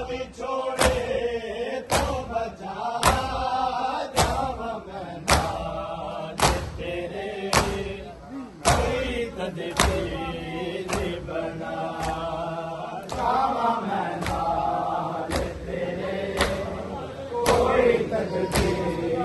भी छोड़े तो बचा जाव मैं नाज तेरे कोई तदबीर बना जाव मैं नाज तेरे कोई तदबीर